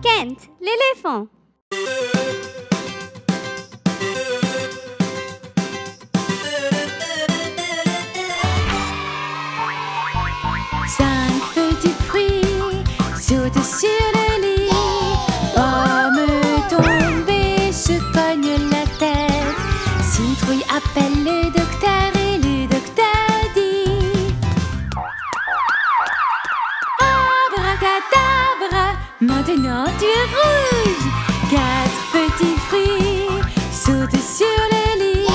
Kent, l'éléphant. Cinq petits fruits sautent sur le lit. Pomme tombée se cogne la tête. Citrouille appelle le docteur et le docteur dit: abracadabra, maintenant tu es rouge. Quatre petits fruits sautent sur le lit.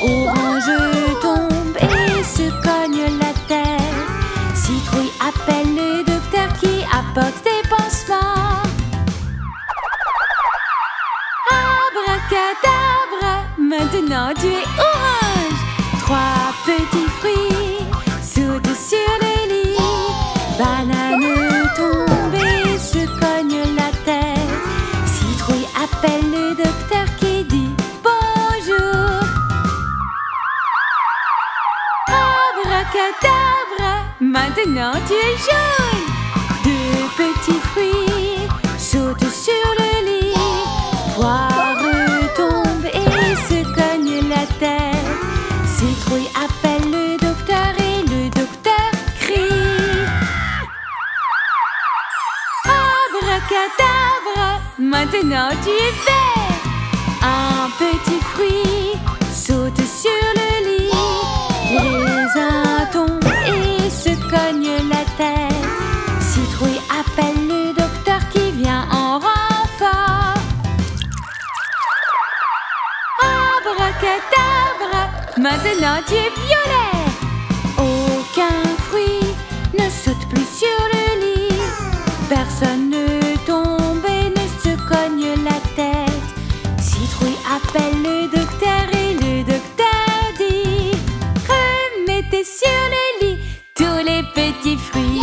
Orange tombe et se cogne la tête. Citrouille appelle le docteur qui apporte des pansements. Abracadabra, maintenant tu es orange. Trois petits fruits sautent sur le lit. Banane tombe et se cogne la tête. Citrouille appelle le docteur qui dit bonjour. Abracadabra, maintenant tu es jaune. Deux petits fruits sautent sur le lit. Poire tombe et se cogne la tête. Citrouille appelle le docteur et le docteur crie: abracadabra, maintenant tu es vert. Un petit fruit saute sur le lit. Raisin tombe et se cogne la tête. Citrouille appelle le docteur qui vient en renfort. Abracadabra, maintenant tu es violet. Aucun fruit ne saute plus sur le lit. Personne ne tombe et ne se cogne la tête. Citrouille appelle le docteur et le docteur dit: remettez sur le lit tous les petits fruits.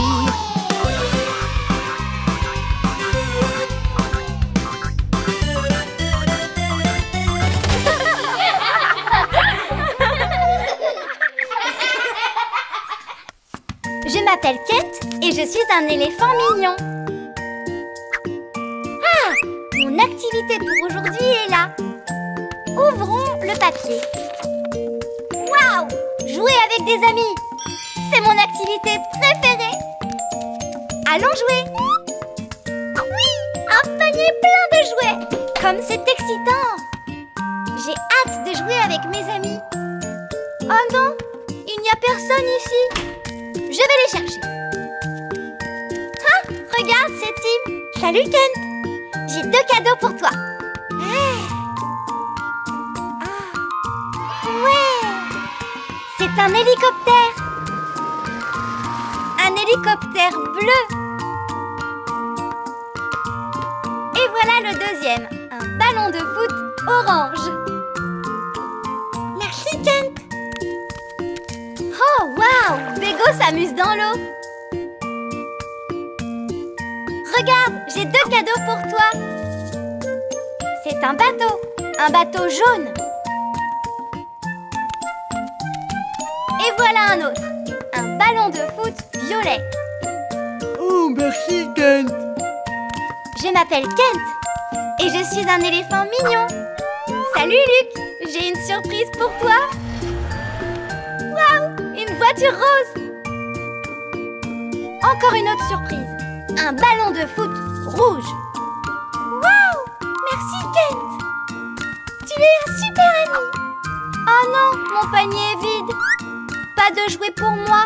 Je m'appelle Kent et je suis un éléphant mignon. Ah, mon activité pour aujourd'hui est là. Ouvrons le papier. Waouh! Jouer avec des amis, c'est mon activité préférée. Allons jouer. Oui, un panier plein de jouets. Comme c'est excitant. J'ai hâte de jouer avec mes amis. Oh non, il n'y a personne ici. Je vais les chercher. Ah, regarde, c'est Tim. Salut Kent. J'ai deux cadeaux pour toi. Ouais. C'est un hélicoptère. Un hélicoptère bleu. Et voilà le deuxième. Un ballon de foot orange. Merci Kent. Oh, waouh! Bégo s'amuse dans l'eau. Regarde, j'ai deux cadeaux pour toi. C'est un bateau jaune. Et voilà un autre, un ballon de foot violet. Oh, merci Kent. Je m'appelle Kent et je suis un éléphant mignon. Salut Luc, j'ai une surprise pour toi. Waouh! Une voiture rose. Encore une autre surprise. Un ballon de foot rouge. Waouh! Merci Kent. Tu es un super ami. Oh non, mon panier est vide. Pas de jouets pour moi.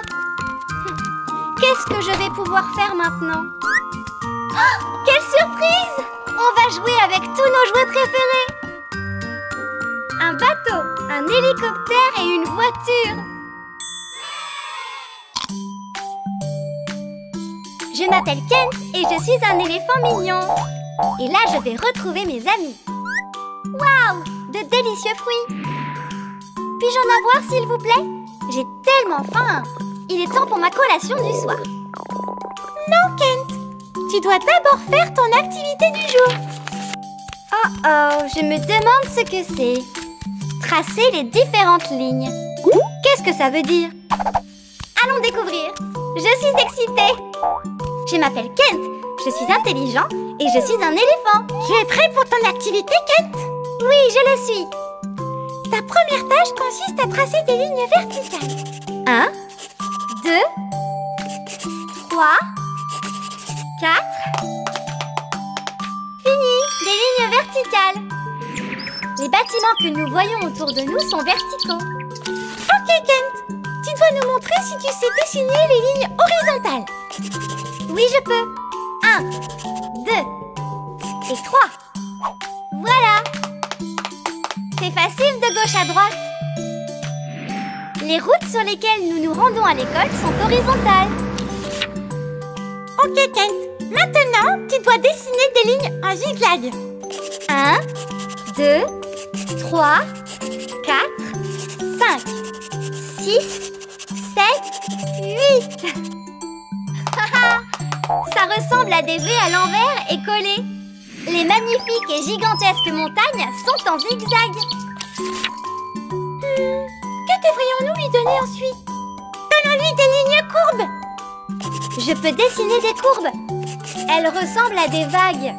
Qu'est-ce que je vais pouvoir faire maintenant? Oh, quelle surprise! On va jouer avec tous nos jouets préférés. Un bateau, un hélicoptère et une voiture. Je m'appelle Kent et je suis un éléphant mignon. Et là, je vais retrouver mes amis. Waouh! De délicieux fruits. Puis-je en avoir, s'il vous plaît? J'ai tellement faim. Il est temps pour ma collation du soir. Non, Kent. Tu dois d'abord faire ton activité du jour. Oh oh, je me demande ce que c'est. Tracer les différentes lignes. Qu'est-ce que ça veut dire? Allons découvrir. Je suis excitée. Je m'appelle Kent. Je suis intelligent et je suis un éléphant. Tu es prêt pour ton activité, Kent? Oui, je le suis. Ta première tâche consiste à tracer des lignes verticales. 1, 2, 3, 4. Fini, des lignes verticales. Les bâtiments que nous voyons autour de nous sont verticaux. Ok, Kent. Tu dois nous montrer si tu sais dessiner les lignes horizontales. Oui, je peux. 1, 2 et 3. Voilà. C'est facile de gauche à droite. Les routes sur lesquelles nous nous rendons à l'école sont horizontales. Ok, Kent. Maintenant, tu dois dessiner des lignes en zigzag. 1, 2, 3, 4, 5, 6, 7, 8. Ça ressemble à des V à l'envers et collés. Les magnifiques et gigantesques montagnes sont en zigzag. Que devrions-nous lui donner ensuite? Donnons-lui des lignes courbes. Je peux dessiner des courbes. Elles ressemblent à des vagues.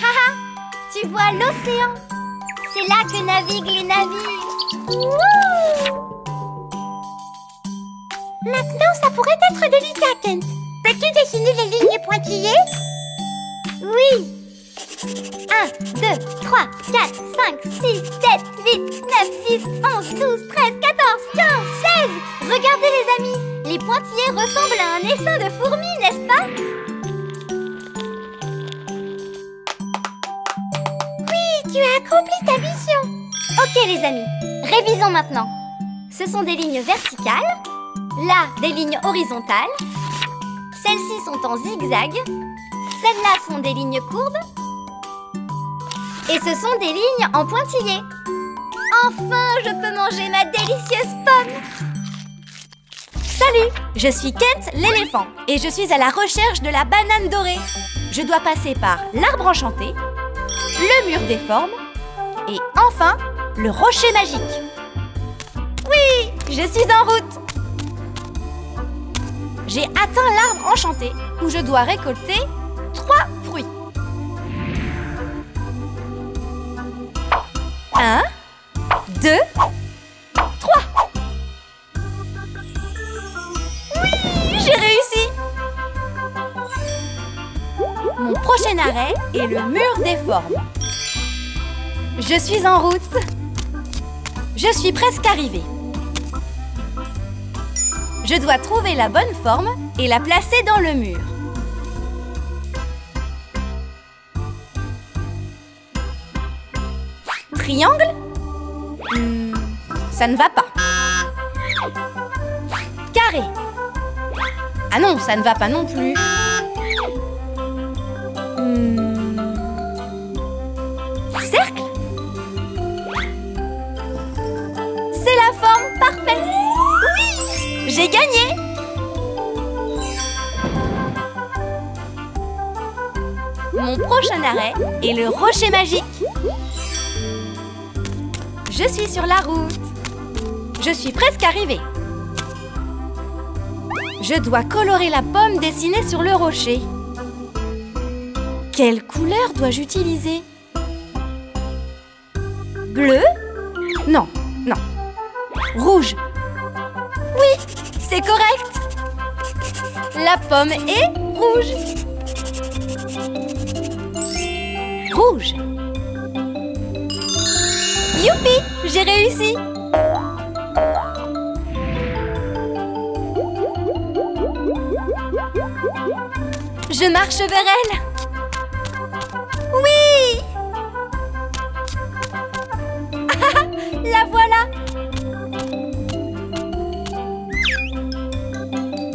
Haha, tu vois l'océan. C'est là que naviguent les navires. Wouh! Maintenant, ça pourrait être délicat, Kent. Peux-tu dessiner les lignes pointillées? Oui. 1, 2, 3, 4, 5, 6, 7, 8, 9, 10, 11, 12, 13, 14, 15, 16. Regardez les amis, les pointillés ressemblent à un essaim de fourmis, n'est-ce pas? Oui, tu as accompli ta mission. Ok les amis, révisons maintenant. Ce sont des lignes verticales. Là, des lignes horizontales. Celles-ci sont en zigzag. Celles-là sont des lignes courbes. Et ce sont des lignes en pointillés. Enfin, je peux manger ma délicieuse pomme. Salut, je suis Kent l'éléphant et je suis à la recherche de la banane dorée. Je dois passer par l'arbre enchanté, le mur des formes et enfin, le rocher magique. Oui, je suis en route. J'ai atteint l'arbre enchanté où je dois récolter 3 fruits. 1, 2, 3. Oui, j'ai réussi. Mon prochain arrêt est le mur des formes. Je suis en route. Je suis presque arrivée. Je dois trouver la bonne forme et la placer dans le mur. Triangle? Ça ne va pas. Carré? Ah non, ça ne va pas non plus. Cercle? C'est la forme parfaite. Oui! J'ai gagné! Mon prochain arrêt est le rocher magique. Je suis sur la route. Je suis presque arrivée. Je dois colorer la pomme dessinée sur le rocher. Quelle couleur dois-je utiliser? Bleu? Non, non. Rouge. Oui, c'est correct. La pomme est rouge. Rouge. Youpi, j'ai réussi. Je marche vers elle. Oui. La voilà.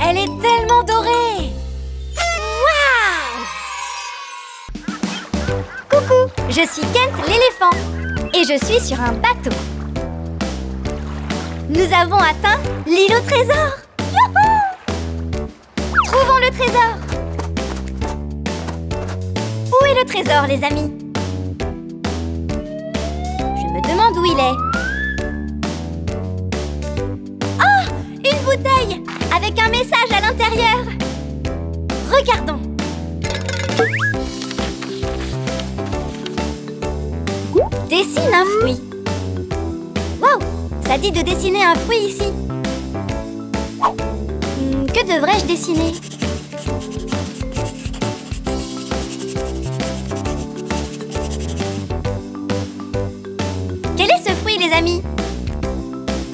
Elle est tellement dorée. Waouh! Coucou, je suis Kent l'éléphant et je suis sur un bateau. Nous avons atteint l'île au trésor. Youhou! Trouvons le trésor. Où est le trésor, les amis? Je me demande où il est. bouteille avec un message à l'intérieur. Regardons. Dessine un fruit. Wow, ça dit de dessiner un fruit ici. Que devrais-je dessiner? Quel est ce fruit, les amis?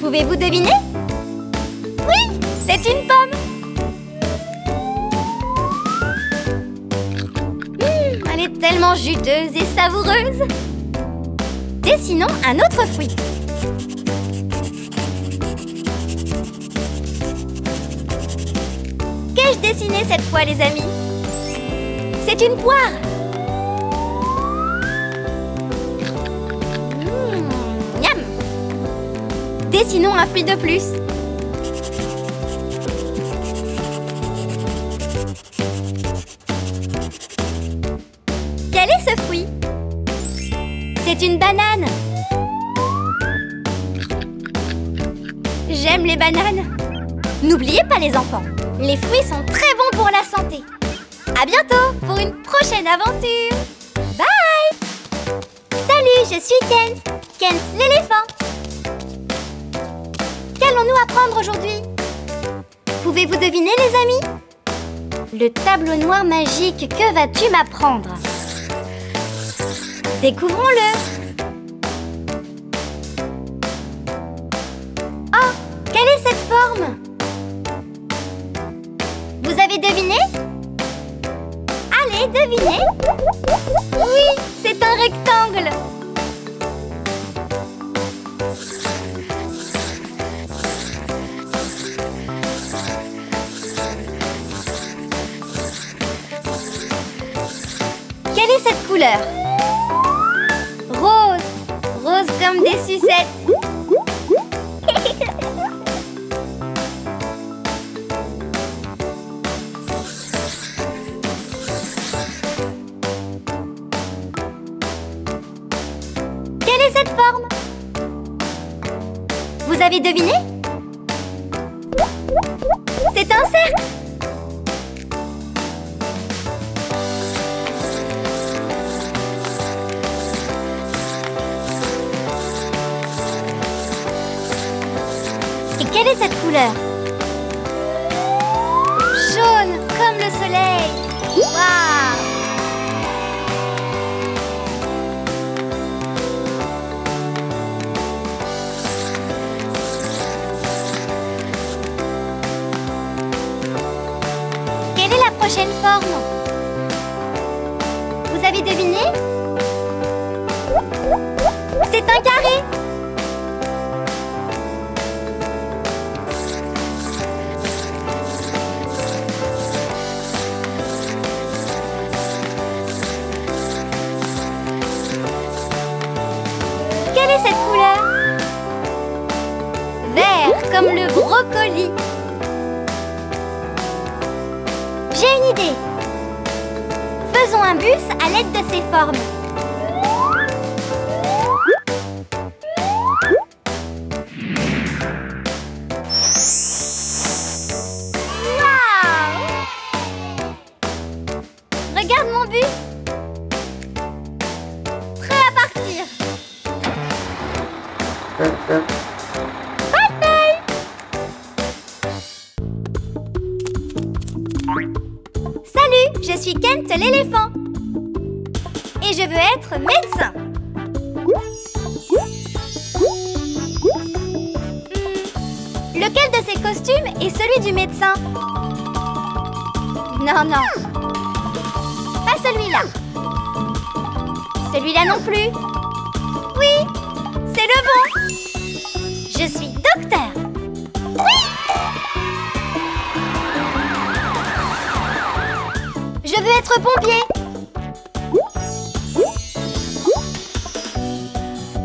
Pouvez-vous deviner? Oui, c'est une pomme. Elle est tellement juteuse et savoureuse. Dessinons un autre fruit. Qu'ai-je dessiné cette fois, les amis? C'est une poire. Miam. Dessinons un fruit de plus. Quel est ce fruit? C'est une banane. J'aime les bananes. N'oubliez pas, les enfants, les fruits sont très bons pour la santé. À bientôt pour une prochaine aventure. Bye! Salut, je suis Kent. Kent l'éléphant. Qu'allons-nous apprendre aujourd'hui? Pouvez-vous deviner, les amis? Le tableau noir magique, que vas-tu m'apprendre? Découvrons-le. Oh, quelle est cette forme? Vous avez deviné? Allez, devinez. Oui, c'est un rectangle. Quelle est cette couleur? Rose. Rose comme des sucettes. Quelle est cette forme? Vous avez deviné? C'est un cercle. Et quelle est cette couleur? Jaune comme le soleil. Waouh! Quelle est la prochaine forme? Vous avez deviné? C'est un carré. Quelle est cette couleur? Vert comme le brocoli. J'ai une idée. Faisons un bus à l'aide de ces formes. Waouh! Regarde mon bus. Prêt à partir. Bye bye. Salut, je suis Kent l'éléphant. Et je veux être médecin. Lequel de ces costumes est celui du médecin? Non, non. Pas celui-là. Celui-là non plus. Oui, c'est le bon. Je suis docteur. Oui. Je veux être pompier.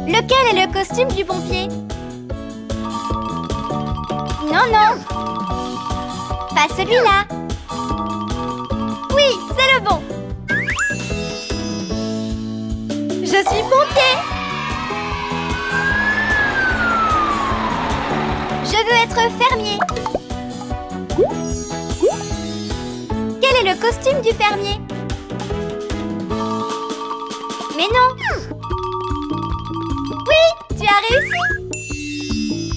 Lequel est le costume du pompier? Non, non. Pas celui-là. Oui, c'est le bon. Je suis pompier. Je veux être fermier. Quel est le costume du fermier? Mais non! Oui, tu as réussi!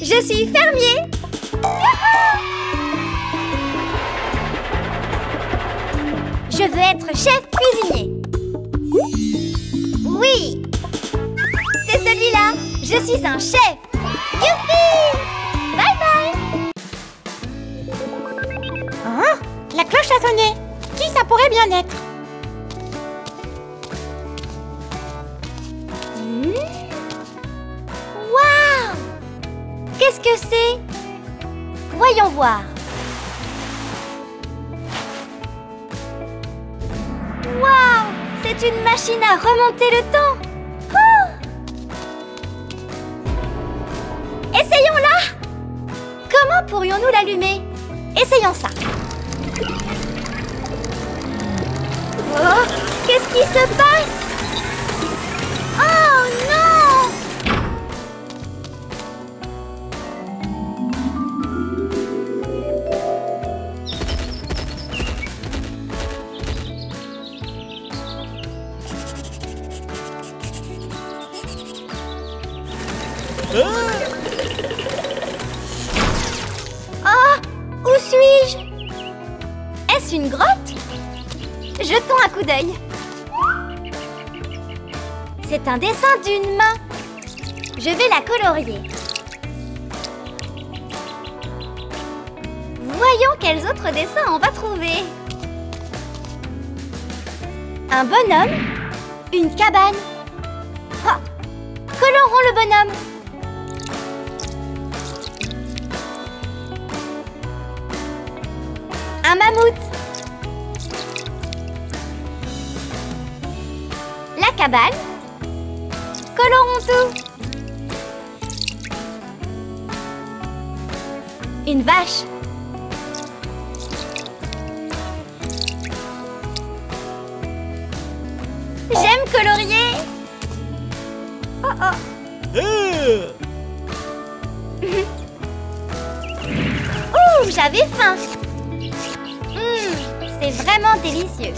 Je suis fermier! Je veux être chef cuisinier! Oui! C'est celui-là! Je suis un chef! Youpi! Bye bye! Hein? La cloche a sonné. Qui ça pourrait bien être? Waouh! Qu'est-ce que c'est? Voyons voir. Waouh! C'est une machine à remonter le temps. Oh! Essayons-la! Comment pourrions-nous l'allumer? Essayons ça. Oh! Qu'est-ce qui se passe? Oh non! Oh! Où suis-je? Est-ce une grotte? Jetons un coup d'œil. C'est un dessin d'une main. Je vais la colorier. Voyons quels autres dessins on va trouver. Un bonhomme, une cabane. Ah, colorons le bonhomme. Un mammouth. La cabane. Colorons tout. Une vache. J'aime colorier. Oh oh. Oh, j'avais faim. C'est vraiment délicieux.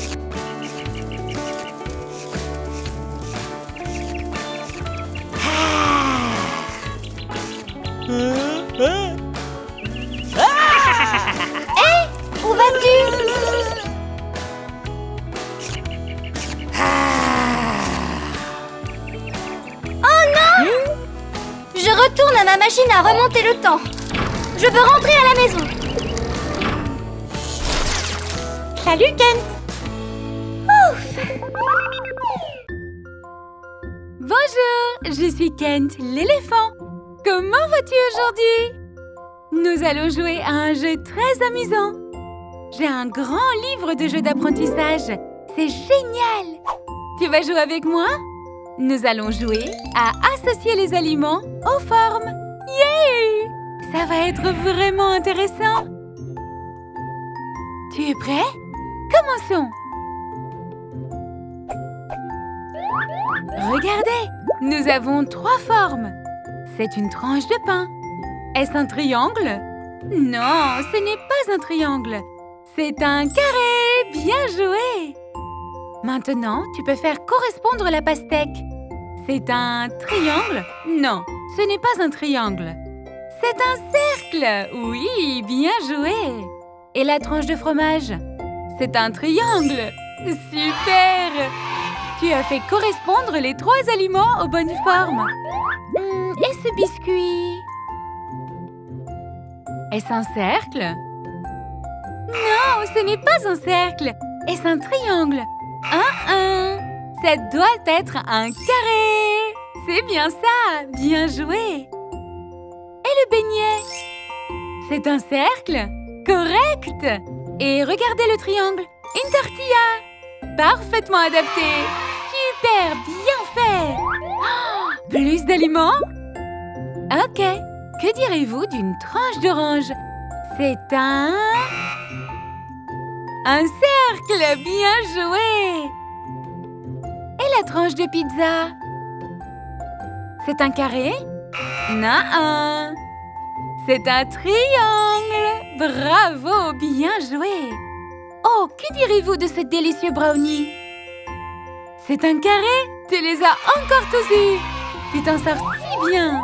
Hé, où vas-tu? Oh non! Je retourne à ma machine à remonter le temps. Je veux rentrer à la maison. Salut, Kent. Ouf! Bonjour, je suis Kent, l'éléphant. Comment vas-tu aujourd'hui? Nous allons jouer à un jeu très amusant. J'ai un grand livre de jeux d'apprentissage. C'est génial! Tu vas jouer avec moi? Nous allons jouer à associer les aliments aux formes. Yeah! Ça va être vraiment intéressant. Tu es prêt? Commençons! Regardez, nous avons 3 formes. C'est une tranche de pain. Est-ce un triangle? Non, ce n'est pas un triangle. C'est un carré. Bien joué! Maintenant, tu peux faire correspondre la pastèque. C'est un triangle? Non, ce n'est pas un triangle. C'est un cercle. Oui, bien joué! Et la tranche de fromage? C'est un triangle. Super! Tu as fait correspondre les 3 aliments aux bonnes formes. Et ce biscuit? Est-ce un cercle? Non, ce n'est pas un cercle. Est-ce un triangle? Ça doit être un carré. C'est bien ça. Bien joué. Et le beignet? C'est un cercle? Correct. Et regardez le triangle. Une tortilla. Parfaitement adapté. Super, bien fait. Oh, plus d'aliments? Ok. Que direz-vous d'une tranche d'orange? C'est un cercle. Bien joué. Et la tranche de pizza? C'est un carré? Non. C'est un triangle. Bravo, bien joué. Oh, que direz-vous de ce délicieux brownie? C'est un carré? Tu les as encore tous eus. Tu t'en sors si bien.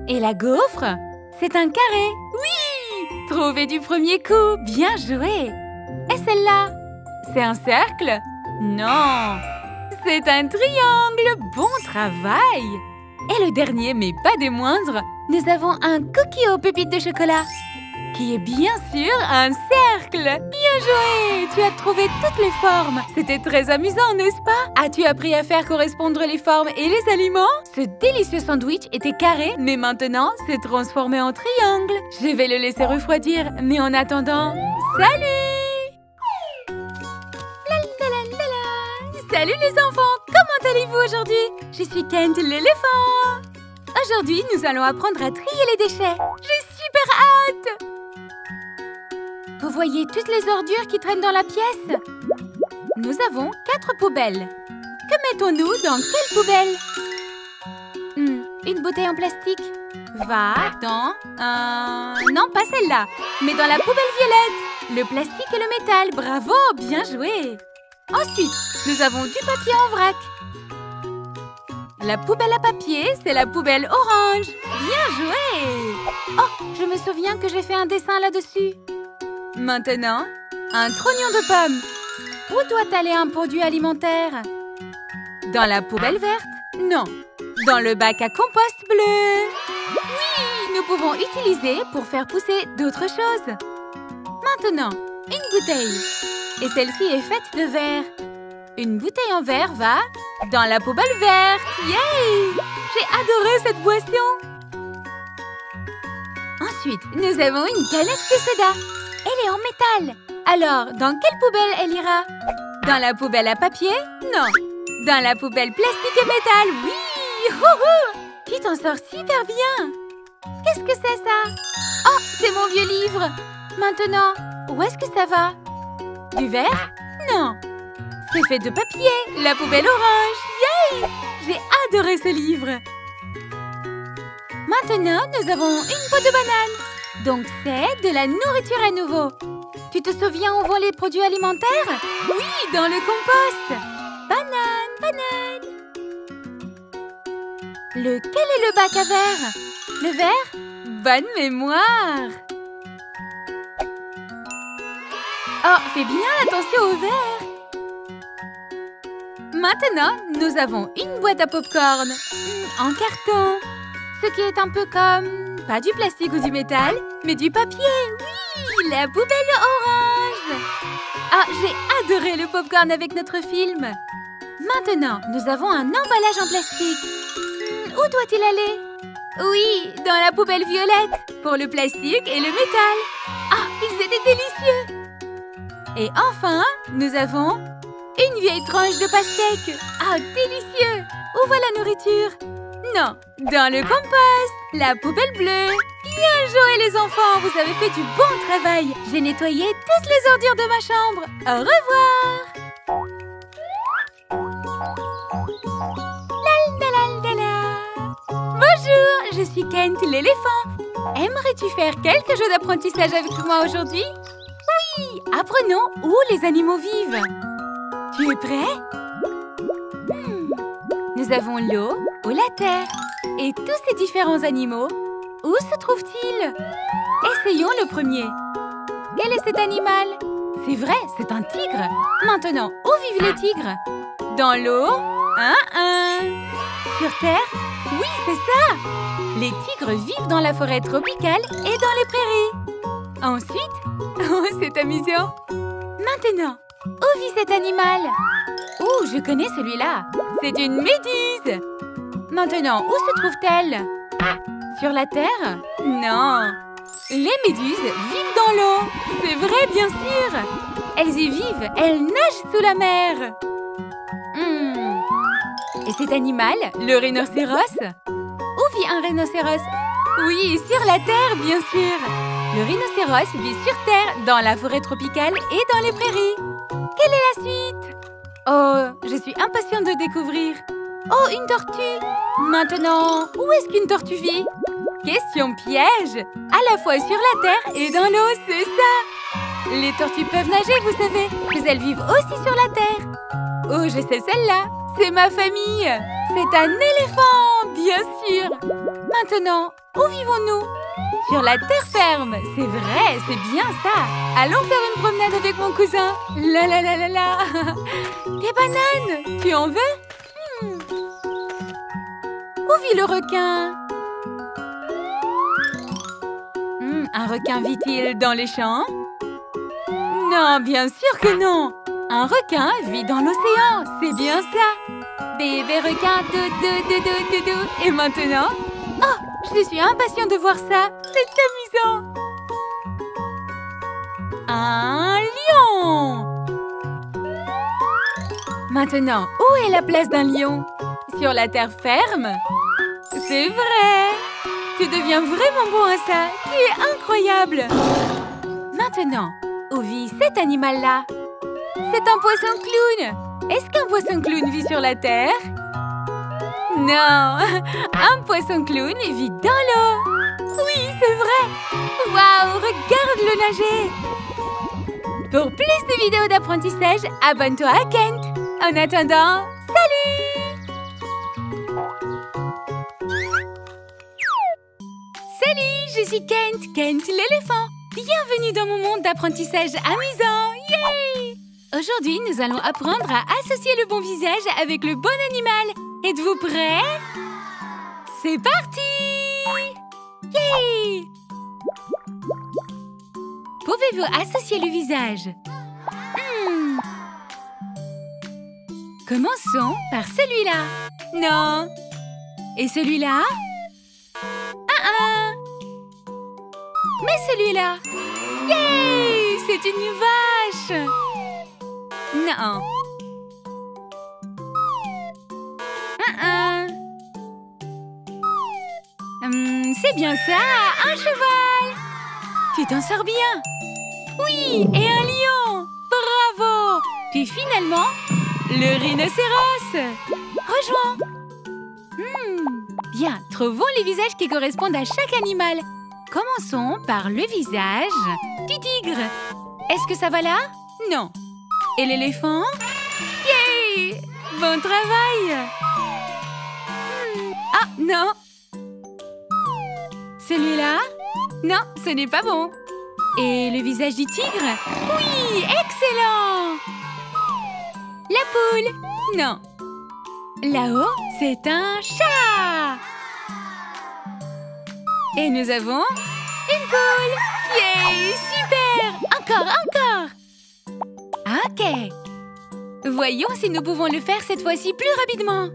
Et la gaufre? C'est un carré. Oui! Trouvé du premier coup. Bien joué. Et celle-là? C'est un cercle? Non. C'est un triangle. Bon travail. Et le dernier, mais pas des moindres, nous avons un cookie aux pépites de chocolat, qui est bien sûr un cercle. Bien joué! Tu as trouvé toutes les formes. C'était très amusant, n'est-ce pas? As-tu appris à faire correspondre les formes et les aliments? Ce délicieux sandwich était carré, mais maintenant, c'est transformé en triangle. Je vais le laisser refroidir, mais en attendant, salut! Salut les enfants! Comment allez-vous aujourd'hui? Je suis Kent l'éléphant. Aujourd'hui, nous allons apprendre à trier les déchets. J'ai super hâte! Vous voyez toutes les ordures qui traînent dans la pièce? Nous avons 4 poubelles. Que mettons-nous dans quelle poubelle? Une bouteille en plastique va dans... Non, pas celle-là, mais dans la poubelle violette. Le plastique et le métal. Bravo, bien joué! Ensuite, nous avons du papier en vrac. La poubelle à papier, c'est la poubelle orange. Bien joué! Oh, je me souviens que j'ai fait un dessin là-dessus. Maintenant, un trognon de pomme. Où doit aller un produit alimentaire? Dans la poubelle verte? Non. Dans le bac à compost bleu. Oui, nous pouvons utiliser pour faire pousser d'autres choses. Maintenant, une bouteille. Et celle-ci est faite de verre. Une bouteille en verre va dans la poubelle verte. Yay! J'ai adoré cette boisson. Ensuite, nous avons une canette de soda. Elle est en métal. Alors, dans quelle poubelle elle ira? Dans la poubelle à papier? Non. Dans la poubelle plastique et métal? Oui! Houhou! Tu t'en sors super bien. Qu'est-ce que c'est ça? Oh, c'est mon vieux livre. Maintenant, où est-ce que ça va? Du verre? Non. C'est fait de papier. La poubelle orange. Yay! J'ai adoré ce livre. Maintenant, nous avons une peau de banane. Donc, c'est de la nourriture à nouveau. Tu te souviens où vont les produits alimentaires? Oui, dans le compost. Banane, banane. Lequel est le bac à verre? Le vert? Bonne mémoire. Oh, fais bien attention au verre. Maintenant, nous avons une boîte à popcorn en carton. Ce qui est un peu comme, pas du plastique ou du métal, mais du papier. Oui, la poubelle orange. Ah, j'ai adoré le popcorn avec notre film. Maintenant, nous avons un emballage en plastique. Où doit-il aller? Oui, dans la poubelle violette, pour le plastique et le métal. Ah, ils étaient délicieux. Et enfin, nous avons une vieille tranche de pastèque. Ah, délicieux. Où va la nourriture? Non, dans le compost, la poubelle bleue. Bien joué les enfants, vous avez fait du bon travail. J'ai nettoyé toutes les ordures de ma chambre. Au revoir. Bonjour, je suis Kent l'éléphant. Aimerais-tu faire quelque chose d'apprentissage avec moi aujourd'hui? Oui, apprenons où les animaux vivent. Tu es prêt? Nous avons l'eau ou la terre. Et tous ces différents animaux, où se trouvent-ils? Essayons le premier. Quel est cet animal? C'est vrai, c'est un tigre. Maintenant, où vivent les tigres? Dans l'eau? Sur terre? Oui, c'est ça! Les tigres vivent dans la forêt tropicale et dans les prairies. Ensuite, oh, c'est amusant. Maintenant, où vit cet animal? Oh, je connais celui-là. C'est une méduse. Maintenant, où se trouve-t-elle? Sur la terre? Non. Les méduses vivent dans l'eau. C'est vrai, bien sûr. Elles y vivent. Elles nagent sous la mer. Et cet animal, le rhinocéros? Où vit un rhinocéros? Oui, sur la terre, bien sûr. Le rhinocéros vit sur terre, dans la forêt tropicale et dans les prairies. Quelle est la suite? Oh, je suis impatiente de découvrir. Oh, une tortue. Maintenant, où est-ce qu'une tortue vit? Question piège. À la fois sur la terre et dans l'eau, c'est ça. Les tortues peuvent nager, vous savez, mais elles vivent aussi sur la terre. Oh, je sais celle-là. C'est ma famille. C'est un éléphant, bien sûr. Maintenant, où vivons-nous? Sur la terre ferme. C'est vrai, c'est bien ça. Allons faire une promenade avec mon cousin. La la la la la. Des bananes. Tu en veux? Où vit le requin? Un requin vit-il dans les champs? Non, bien sûr que non. Un requin vit dans l'océan, c'est bien ça. Bébé requin, doudou. Et maintenant? Oh, je suis impatient de voir ça. C'est amusant. Un lion. Maintenant, où est la place d'un lion? Sur la terre ferme? C'est vrai. Tu deviens vraiment bon à ça. Tu es incroyable. Maintenant, où vit cet animal-là? C'est un poisson clown. Est-ce qu'un poisson clown vit sur la terre? Non. Un poisson clown vit dans l'eau. Oui, c'est vrai. Waouh, regarde-le nager. Pour plus de vidéos d'apprentissage, abonne-toi à Kent. En attendant, salut! Salut, je suis Kent l'éléphant. Bienvenue dans mon monde d'apprentissage amusant. Yay! Aujourd'hui, nous allons apprendre à associer le bon visage avec le bon animal. Êtes-vous prêts? C'est parti! Yay! Pouvez-vous associer le visage? Commençons par celui-là. Non. Et celui-là? Mais celui-là? Yay! C'est une vache! Non. C'est bien ça, un cheval! Tu t'en sors bien! Oui, et un lion! Bravo! Puis finalement, le rhinocéros! Rejoins! Bien, trouvons les visages qui correspondent à chaque animal. Commençons par le visage du tigre. Est-ce que ça va là? Non. Et l'éléphant? Yay! Bon travail! Ah, non! Celui-là? Non, ce n'est pas bon. Et le visage du tigre? Oui, excellent! La poule? Non. Là-haut, c'est un chat! Et nous avons une poule! Yay! Super! Encore! Ok. Voyons si nous pouvons le faire cette fois-ci plus rapidement.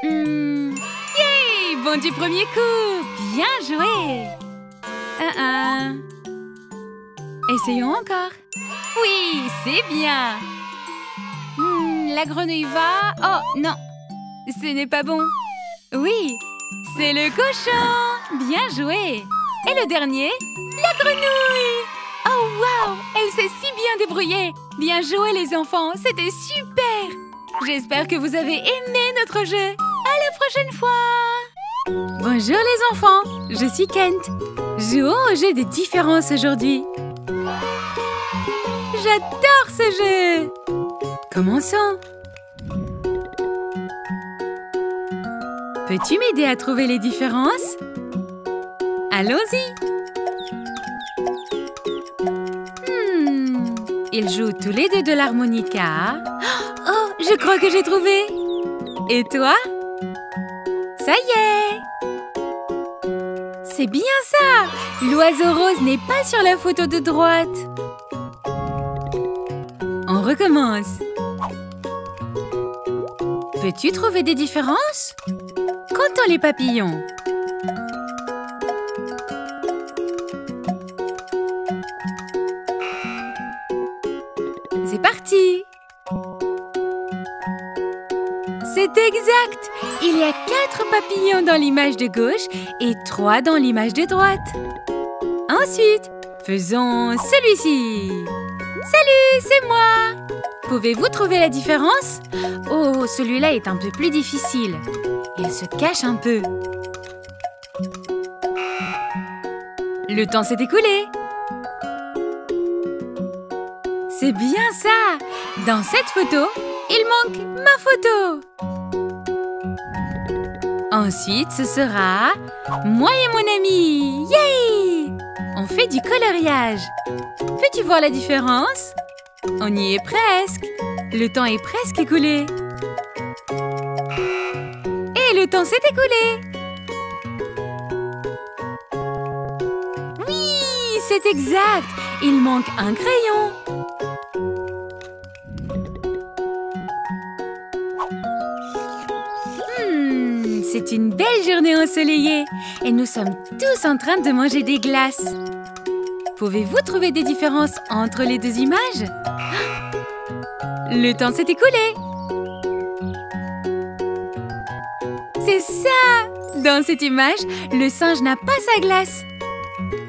Yay! Bon du premier coup! Bien joué! Essayons encore. Oui, c'est bien. La grenouille va... Oh, non. Ce n'est pas bon. Oui, c'est le cochon. Bien joué. Et le dernier, la grenouille. Oh, waouh! Elle s'est si bien débrouillée. Bien joué, les enfants. C'était super. J'espère que vous avez aimé notre jeu. À la prochaine fois. Bonjour, les enfants. Je suis Kent. Jouons au jeu des différences aujourd'hui. J'adore ce jeu. Commençons. Peux-tu m'aider à trouver les différences? Allons-y. Ils jouent tous les deux de l'harmonica. Oh, je crois que j'ai trouvé. Et toi? Ça y est. C'est bien ça. L'oiseau rose n'est pas sur la photo de droite. On recommence. Peux-tu trouver des différences? Comptons les papillons. C'est parti! C'est exact! Il y a 4 papillons dans l'image de gauche et 3 dans l'image de droite. Ensuite, faisons celui-ci. Salut, c'est moi! Pouvez-vous trouver la différence? Oh, celui-là est un peu plus difficile. Il se cache un peu. Le temps s'est écoulé. C'est bien ça. Dans cette photo, il manque ma photo. Ensuite, ce sera moi et mon ami. Yay! On fait du coloriage. Peux-tu voir la différence? On y est presque. Le temps est presque écoulé. Et le temps s'est écoulé. Oui, c'est exact. Il manque un crayon. C'est une belle journée ensoleillée et nous sommes tous en train de manger des glaces. Pouvez-vous trouver des différences entre les deux images? Le temps s'est écoulé. C'est ça! Dans cette image, le singe n'a pas sa glace.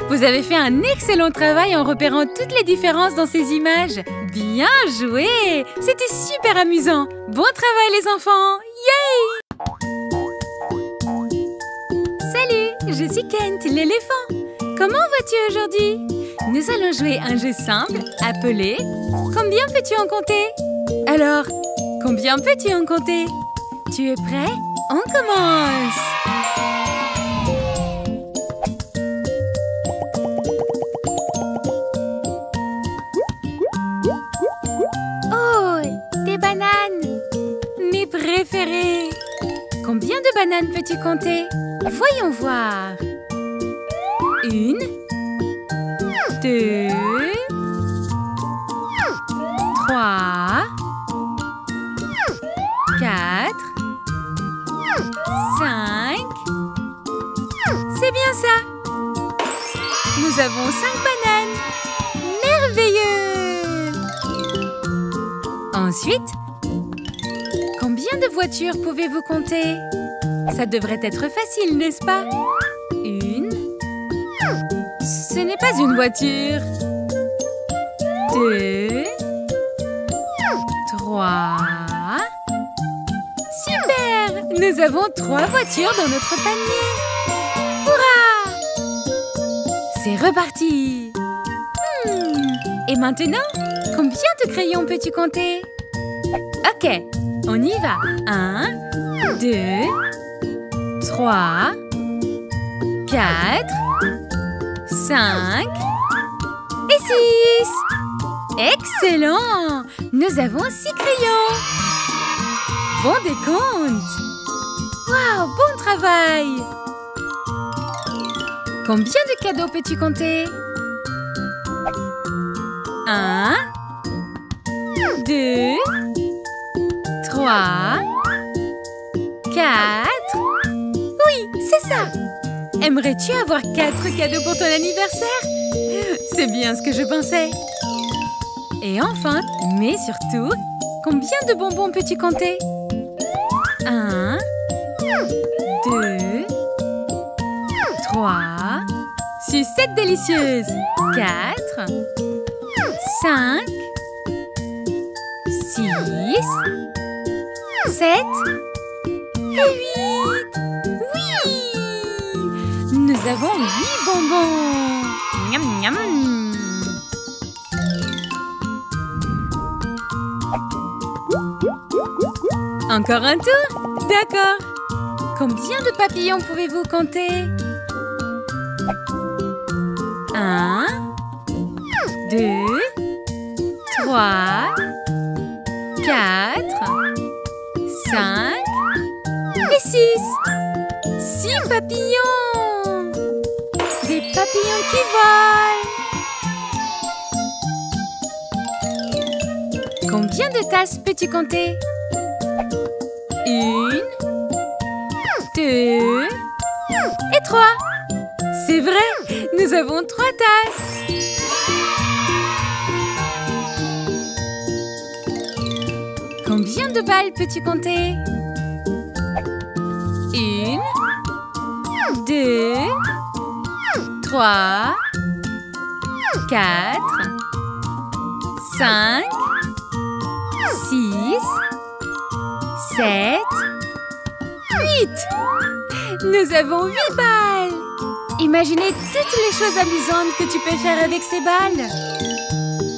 Vous avez fait un excellent travail en repérant toutes les différences dans ces images. Bien joué! C'était super amusant. Bon travail les enfants! Yay! Salut, je suis Kent, l'éléphant. Comment vas-tu aujourd'hui? Nous allons jouer un jeu simple appelé « Combien peux-tu en compter ?» Alors, combien peux-tu en compter? Tu es prêt? On commence! Oh, des bananes! Mes préférées! Combien de bananes peux-tu compter? Voyons voir. 1, 2, 3, 4, 5. C'est bien ça. Nous avons 5 bananes. Merveilleux. Ensuite, combien de voitures pouvez-vous compter? Ça devrait être facile, n'est-ce pas? 1. Ce n'est pas une voiture. 2. 3. Super! Nous avons 3 voitures dans notre panier. Hurrah! C'est reparti. Et maintenant, combien de crayons peux-tu compter? Ok, on y va. 1, 2, 3, 4, 5 et 6. Excellent! Nous avons 6 crayons. Bon décompte. Waouh, bon travail! Combien de cadeaux peux-tu compter? 1, 2, 3, 4. Oui, c'est ça! Aimerais-tu avoir 4 cadeaux pour ton anniversaire? C'est bien ce que je pensais. Et enfin, mais surtout, combien de bonbons peux-tu compter? 1, 2, 3, sucettes délicieuses. 4, 5, 6, 7 et 8. Oui! Nous avons 8 bonbons. Miam, miam. Encore un tour? D'accord. Combien de papillons pouvez-vous compter? 1, 2, 3, 4, 5 et 6. 6 papillons. Des papillons qui volent. Combien de tasses peux-tu compter? 1, 2 et 3. C'est vrai, nous avons 3 tasses. Combien de balles peux-tu compter? 1, 2, 3, 4, 5, 6, 7, 8. Nous avons 8 balles. imaginez toutes les choses amusantes que tu peux faire avec ces balles.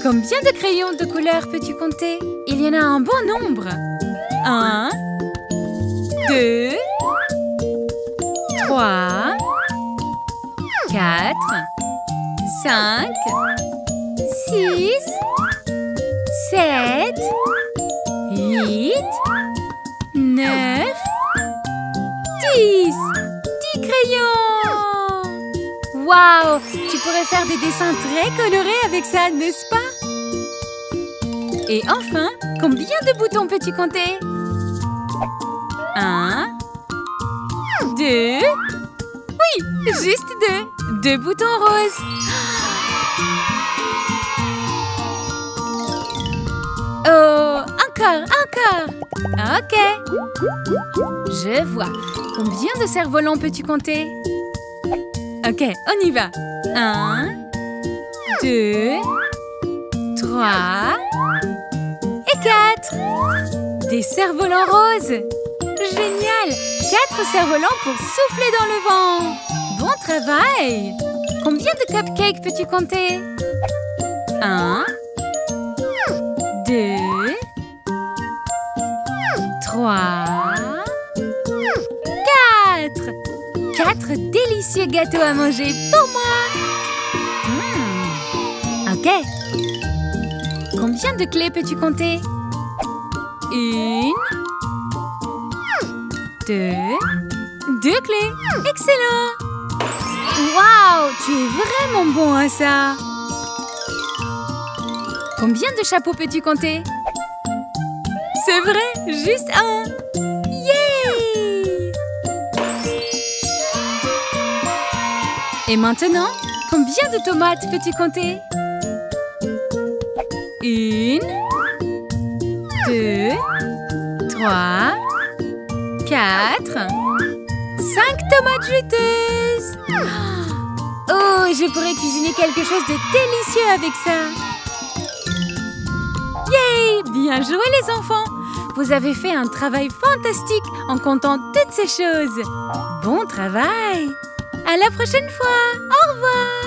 Combien de crayons de couleur peux-tu compter? Il y en a un bon nombre. 1, 2, 3, 4, 5, 6, 7, 8, 9, 10. 10 crayons! Waouh! Tu pourrais faire des dessins très colorés avec ça, n'est-ce pas? Et enfin, combien de boutons peux-tu compter? 1, 2... Oui, juste 2. 2 boutons roses. Oh, encore. Ok. Je vois. Combien de cerfs-volants peux-tu compter? Ok, on y va. 1, 2, 3 et 4. Des cerfs-volants roses. Génial! 4 cerfs-volants pour souffler dans le vent. Bon travail! Combien de cupcakes peux-tu compter? 1, 2, 3, 4. 4 délicieux gâteaux à manger pour moi. Ok. Combien de clés peux-tu compter? 1, 2. 2 clés. Excellent. Waouh, tu es vraiment bon à ça. Combien de chapeaux peux-tu compter? C'est vrai, juste 1. Yay! Et maintenant, combien de tomates peux-tu compter? 1, 2, 3, 4, 5 tomates juteuses. Oh, je pourrais cuisiner quelque chose de délicieux avec ça. Yay! Bien joué les enfants! Vous avez fait un travail fantastique en comptant toutes ces choses. Bon travail! À la prochaine fois! Au revoir!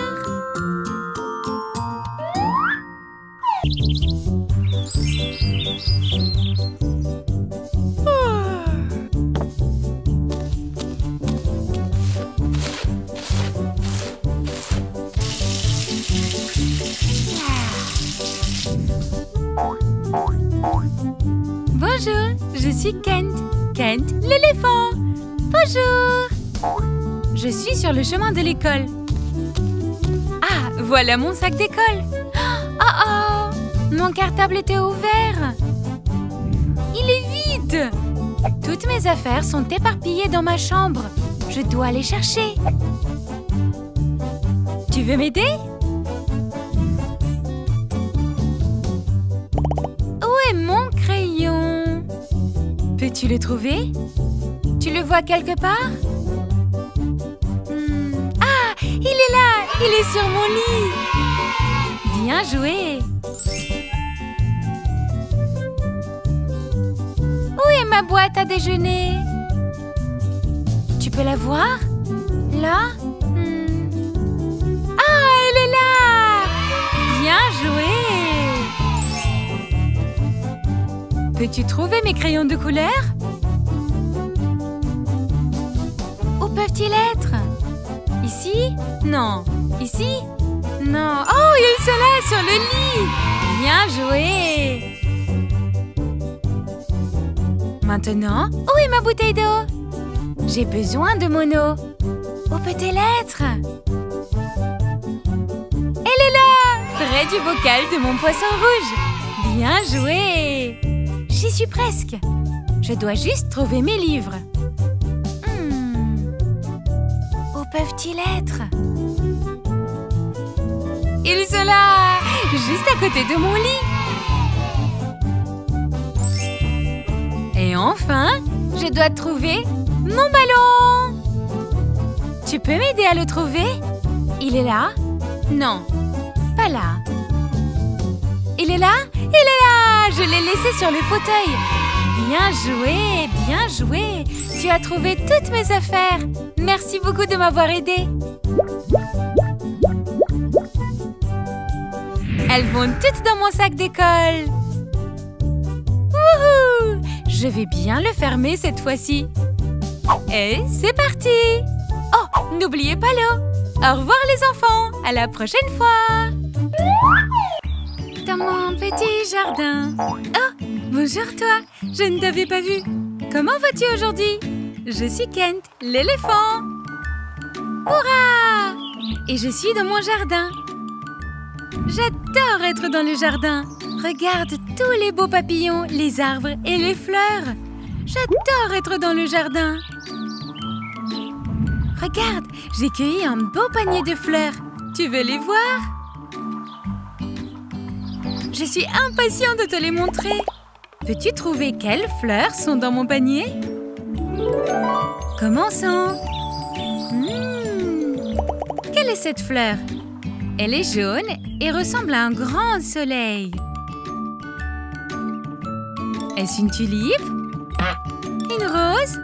Bonjour, je suis Kent. Kent, l'éléphant. Bonjour. Je suis sur le chemin de l'école. Ah, voilà mon sac d'école. Oh, mon cartable était ouvert. Il est vide. Toutes mes affaires sont éparpillées dans ma chambre. Je dois les chercher. Tu veux m'aider? Où est mon crayon? Peux-tu le trouver? Tu le vois quelque part? Ah, il est là! Il est sur mon lit! Bien joué! Où est ma boîte à déjeuner? Tu peux la voir? Là? Ah, elle est là! Bien joué! Peux-tu trouver mes crayons de couleur? Où peuvent-ils être? Ici? Non. Ici? Non. Oh, ils sont là, sur le lit! Bien joué! Maintenant, où est ma bouteille d'eau? J'ai besoin de mon eau. Où peut-elle être? Elle est là! Près du bocal de mon poisson rouge. Bien joué! J'y suis presque. Je dois juste trouver mes livres. Où peuvent-ils être? Ils sont là! Juste à côté de mon lit. Et enfin, je dois trouver mon ballon. Tu peux m'aider à le trouver? Il est là? Non, pas là. Il est là? Il est là! Je l'ai laissé sur le fauteuil. Bien joué, bien joué. Tu as trouvé toutes mes affaires. Merci beaucoup de m'avoir aidé. Elles vont toutes dans mon sac d'école. Wouhou! Je vais bien le fermer cette fois-ci. Et c'est parti! Oh, n'oubliez pas l'eau. Au revoir les enfants, à la prochaine fois. Dans mon petit jardin. Oh, bonjour toi, je ne t'avais pas vu. Comment vas-tu aujourd'hui? Je suis Kent, l'éléphant. Hurrah! Et je suis dans mon jardin. J'adore être dans le jardin. Regarde tous les beaux papillons, les arbres et les fleurs. J'adore être dans le jardin. Regarde, j'ai cueilli un beau panier de fleurs. Tu veux les voir? Je suis impatiente de te les montrer. Peux-tu trouver quelles fleurs sont dans mon panier? Commençons. Quelle est cette fleur? Elle est jaune et ressemble à un grand soleil. Est-ce une tulipe? Une rose?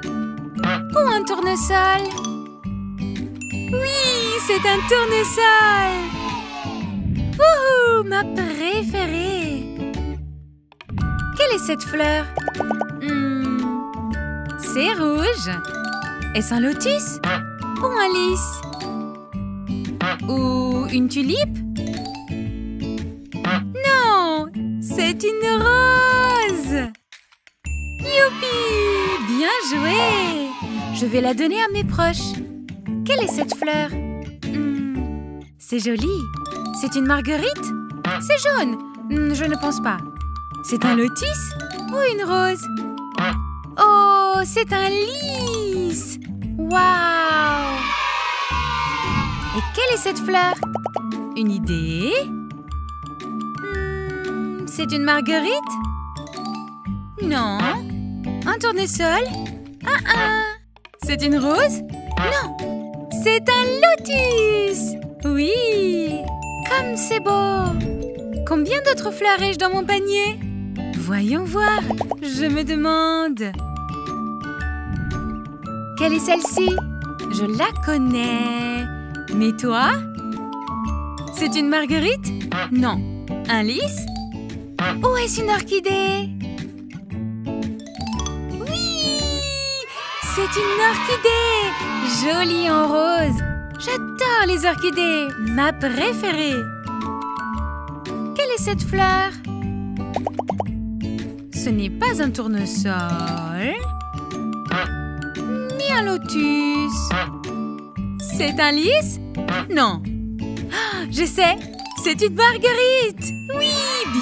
Ou un tournesol? Oui, c'est un tournesol! Wouhou, ma préférée! Quelle est cette fleur? C'est rouge. Est-ce un lotus? Ou un lys? Ou une tulipe? Non, c'est une rose! Youpi! Bien joué! Je vais la donner à mes proches. Quelle est cette fleur? C'est joli. C'est une marguerite? C'est jaune. Je ne pense pas. C'est un lotus ou une rose? Oh, c'est un lys! Waouh! Et quelle est cette fleur? Une idée? C'est une marguerite? Non. Un tournesol? C'est une rose? Non. C'est un lotus! Oui! Comme c'est beau! Combien d'autres fleurs ai-je dans mon panier? Voyons voir. Je me demande. Quelle est celle-ci? Je la connais. Mais toi? C'est une marguerite? Non. Un lys? Ou est-ce une orchidée? Oui! C'est une orchidée! Jolie en rose. J'adore les orchidées. Ma préférée. Quelle est cette fleur? Ce n'est pas un tournesol. Ni un lotus. C'est un lys? Non. Je sais, c'est une marguerite. Oui,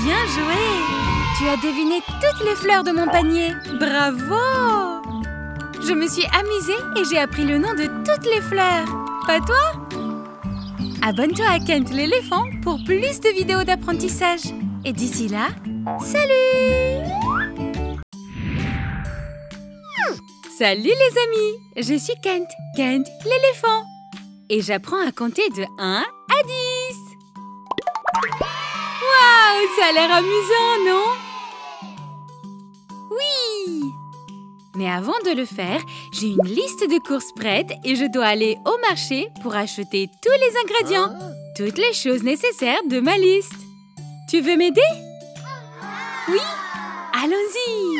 bien joué. Tu as deviné toutes les fleurs de mon panier. Bravo. Je me suis amusée et j'ai appris le nom de toutes les fleurs. Pas toi? Abonne-toi à Kent l'éléphant pour plus de vidéos d'apprentissage. Et d'ici là, salut! Salut les amis! Je suis Kent, Kent l'éléphant. Et j'apprends à compter de 1 à 10. Waouh! Ça a l'air amusant, non? Oui! Mais avant de le faire, j'ai une liste de courses prête et je dois aller au marché pour acheter tous les ingrédients, toutes les choses nécessaires de ma liste. Tu veux m'aider? Oui? Allons-y!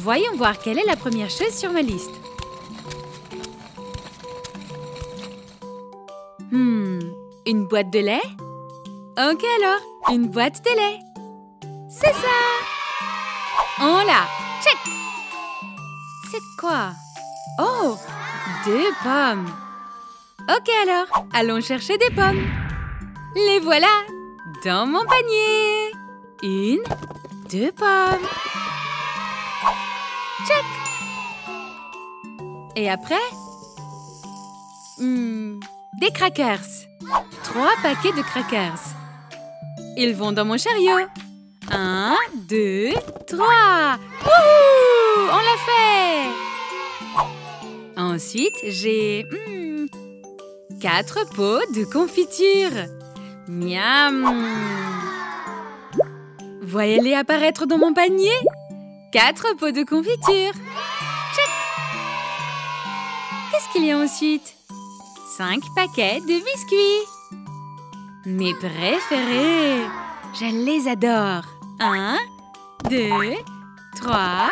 Voyons voir quelle est la première chose sur ma liste. Une boîte de lait? Ok alors, une boîte de lait. C'est ça! On l'a! Check! C'est quoi? Oh! 2 pommes. Ok alors, allons chercher des pommes. Les voilà! Dans mon panier. 1, 2 pommes. Check! Et après? Des crackers. 3 paquets de crackers. Ils vont dans mon chariot. 1, 2, 3. Wouhou! On l'a fait! Ensuite, j'ai 4 pots de confiture. Miam! Voyez-les apparaître dans mon panier. 4 pots de confiture. Check! Qu'est-ce qu'il y a ensuite? 5 paquets de biscuits. Mes préférés. Je les adore. 1, 2, 3,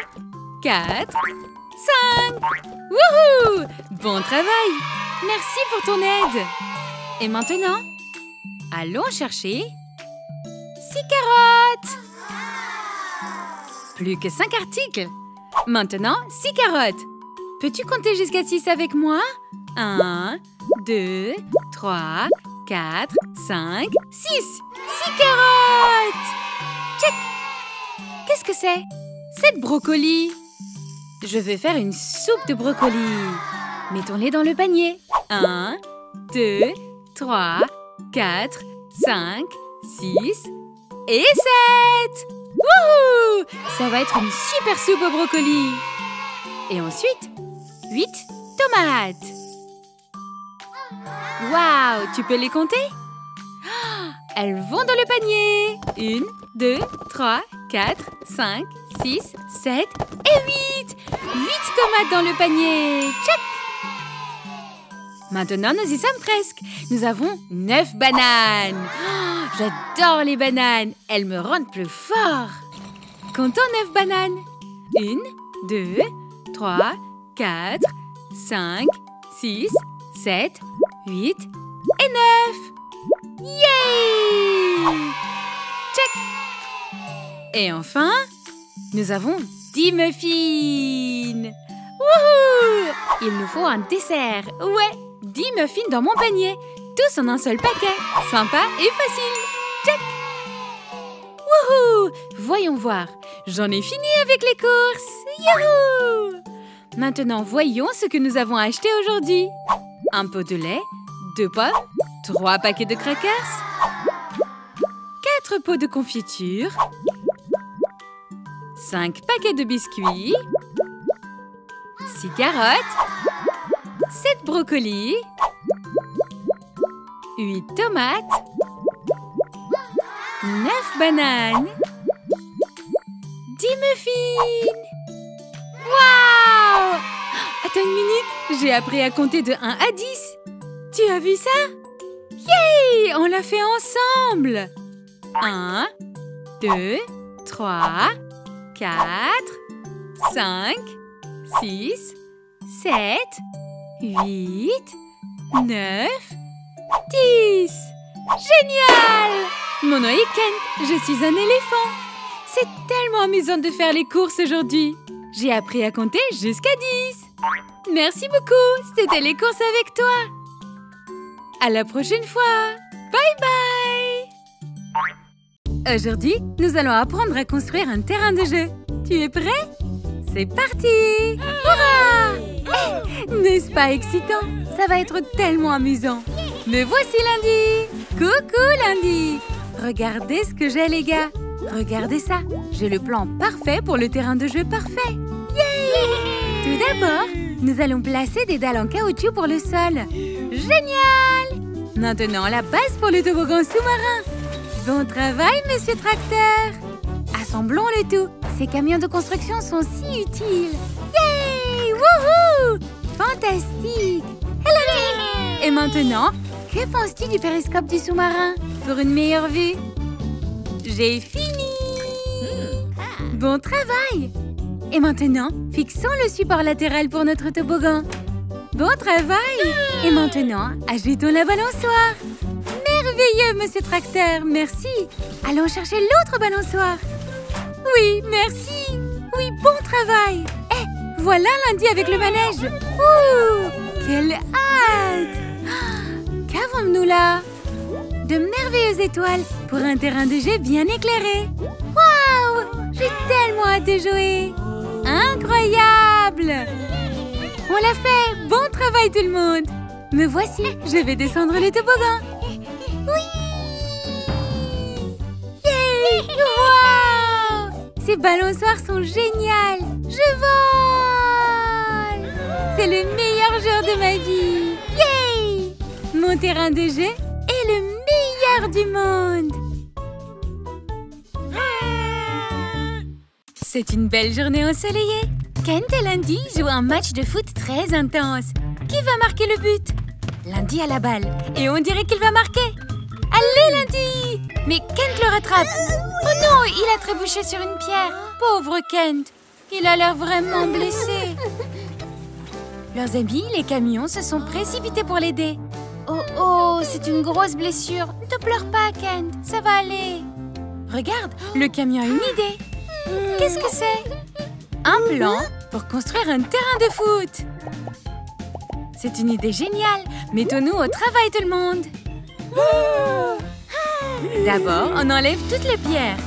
4, 5. Wouhou! Bon travail! Merci pour ton aide. Et maintenant, allons chercher 6 carottes. Plus que 5 articles. Maintenant, 6 carottes. Peux-tu compter jusqu'à 6 avec moi? 1, 2, 3, 4, 5, 6. 6 carottes! Check! Qu'est-ce que c'est? C'est de brocoli. Je vais faire une soupe de brocoli. Mettons-les dans le panier. 1, 2, 3, 4, 5, 6 et 7. Wouhou! Ça va être une super soupe au brocoli. Et ensuite, 8 tomates. Waouh! Tu peux les compter? Elles vont dans le panier. 1, 2, 3, 4, 5, 6, 7 et 8. 8 tomates dans le panier. Check! Maintenant, nous y sommes presque. Nous avons 9 bananes. Oh, j'adore les bananes. Elles me rendent plus fort. Comptons 9 bananes. 1, 2, 3, 4, 5, 6, 7, 8 et 9. Yay! Check! Et enfin, nous avons 10 muffins. Wouhou! Il nous faut un dessert. Ouais, 10 muffins dans mon panier. Tous en un seul paquet. Sympa et facile. Check! Wouhou! Voyons voir. J'en ai fini avec les courses. Youhou! Maintenant, voyons ce que nous avons acheté aujourd'hui. Un pot de lait, 2 pommes, 3 paquets de crackers, 4 pots de confiture, 5 paquets de biscuits, 6 carottes, 7 brocolis, 8 tomates, 9 bananes, 10 muffins. Waouh! Attends une minute, j'ai appris à compter de 1 à 10. Tu as vu ça? Yay! On l'a fait ensemble. 1, 2, 3, 4, 5, 6, 7, 8, 9, 10. Génial! Mon nom est Kent, je suis un éléphant. C'est tellement amusant de faire les courses aujourd'hui. J'ai appris à compter jusqu'à 10. Merci beaucoup, c'était les courses avec toi. À la prochaine fois. Bye bye. Aujourd'hui, nous allons apprendre à construire un terrain de jeu. Tu es prêt? C'est parti! Hurrah! N'est-ce pas excitant? Ça va être tellement amusant. Me voici Lundi. Coucou Lundi. Regardez ce que j'ai les gars. Regardez ça. J'ai le plan parfait pour le terrain de jeu parfait. Yay! Tout d'abord, nous allons placer des dalles en caoutchouc pour le sol. Génial! Maintenant, la base pour le toboggan sous-marin. Bon travail, monsieur Tracteur. Assemblons le tout. Ces camions de construction sont si utiles. Yay! Wouhou! Fantastique! Hello! Et maintenant, que penses-tu du périscope du sous-marin pour une meilleure vue? J'ai fini! Bon travail! Et maintenant, fixons le support latéral pour notre toboggan. Bon travail! Et maintenant, ajoutons la balançoire. Merveilleux, monsieur Tracteur, merci. Allons chercher l'autre balançoire. Oui, merci. Oui, bon travail. Eh, voilà Lundi avec le manège. Ouh, quelle hâte! Qu'avons-nous là? De merveilleuses étoiles pour un terrain de jeu bien éclairé. Waouh! J'ai tellement hâte de jouer. Incroyable! On l'a fait! Bon travail tout le monde! Me voici, je vais descendre le toboggan. Oui! Yay! Wow! Ces balançoires sont géniales! Je vole! C'est le meilleur jour de ma vie! Yay! Mon terrain de jeu est le meilleur du monde! C'est une belle journée ensoleillée. Kent et Lundi jouent un match de foot très intense. Qui va marquer le but? Lundi a la balle et on dirait qu'il va marquer. Allez, Lundi! Mais Kent le rattrape. Oh non, il a trébuché sur une pierre. Pauvre Kent, il a l'air vraiment blessé. Leurs amis, les camions, se sont précipités pour l'aider. Oh oh, c'est une grosse blessure. Ne pleure pas, Kent, ça va aller. Regarde, le camion a une idée. Qu'est-ce que c'est? Un plan pour construire un terrain de foot. C'est une idée géniale. Mettons-nous au travail, tout le monde. D'abord, on enlève toutes les pierres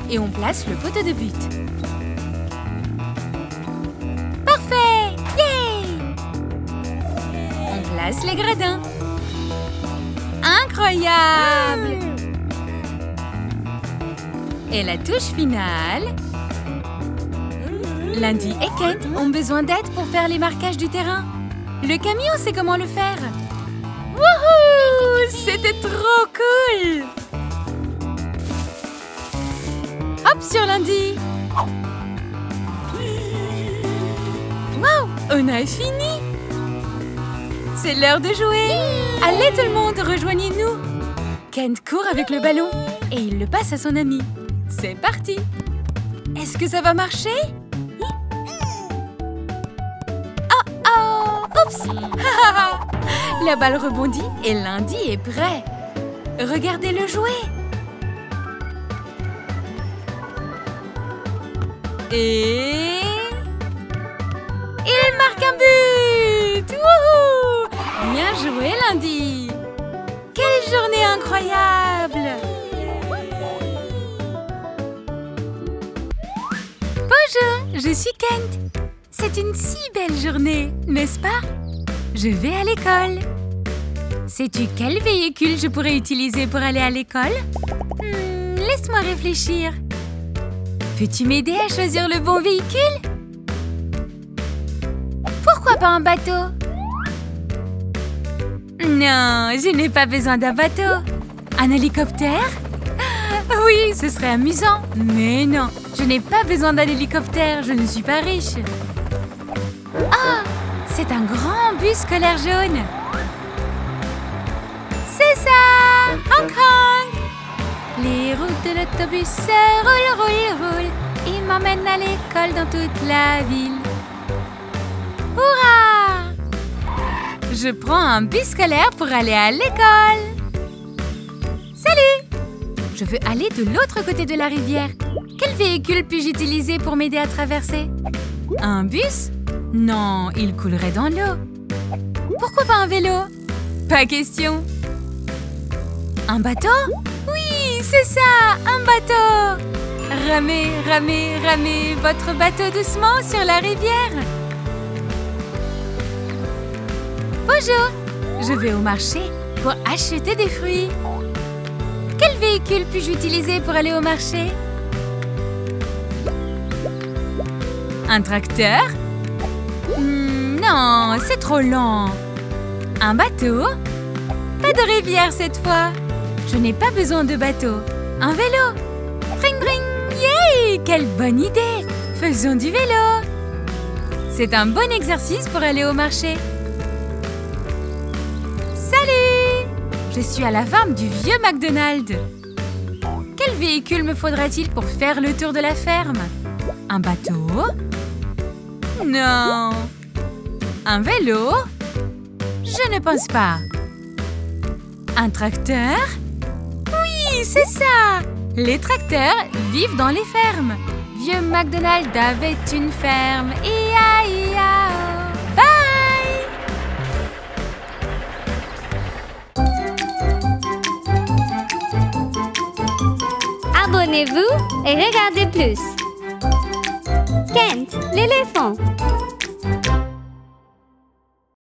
et on place le poteau de but. Parfait! Yay! On place les gradins. Incroyable! Et la touche finale. Lundi et Kent ont besoin d'aide pour faire les marquages du terrain. Le camion sait comment le faire. Wouhou! C'était trop cool! Hop sur Lundi! Wow! On a fini! C'est l'heure de jouer! Allez tout le monde, rejoignez-nous! Kent court avec le ballon et il le passe à son ami. C'est parti! Est-ce que ça va marcher? Oh oh! Oups! La balle rebondit et Lundi est prêt. Regardez-le jouer! Et... il marque un but! Wouhou! Bien joué, Lundi! Quelle journée incroyable! Bonjour, je suis Kent. C'est une si belle journée, n'est-ce pas? Je vais à l'école. Sais-tu quel véhicule je pourrais utiliser pour aller à l'école? Laisse-moi réfléchir. Peux-tu m'aider à choisir le bon véhicule? Pourquoi pas un bateau? Non, je n'ai pas besoin d'un bateau. Un hélicoptère? Oui, ce serait amusant. Mais non, je n'ai pas besoin d'un hélicoptère, je ne suis pas riche. Ah, c'est un grand bus scolaire jaune. C'est ça! Hong Kong! Les routes de l'autobus roulent, roulent, roulent. Ils m'emmènent à l'école dans toute la ville. Hurrah! Je prends un bus scolaire pour aller à l'école. Salut! Je veux aller de l'autre côté de la rivière. Quel véhicule puis-je utiliser pour m'aider à traverser? Un bus? Non, il coulerait dans l'eau. Pourquoi pas un vélo? Pas question. Un bateau? Oui, c'est ça, un bateau. Ramez, ramez, ramez votre bateau doucement sur la rivière. Bonjour, je vais au marché pour acheter des fruits. Quel véhicule puis-je utiliser pour aller au marché? Un tracteur? Non, c'est trop lent. Un bateau? Pas de rivière cette fois. Je n'ai pas besoin de bateau. Un vélo? Tring tring! Yay! Quelle bonne idée! Faisons du vélo. C'est un bon exercice pour aller au marché. Salut! Je suis à la ferme du vieux McDonald's. Quel véhicule me faudra-t-il pour faire le tour de la ferme? Un bateau? Non. Un vélo? Je ne pense pas. Un tracteur? Oui, c'est ça! Les tracteurs vivent dans les fermes. Vieux McDonald avait une ferme. Ia-ia-o. Bye! Abonnez-vous et regardez plus. Kent, l'éléphant.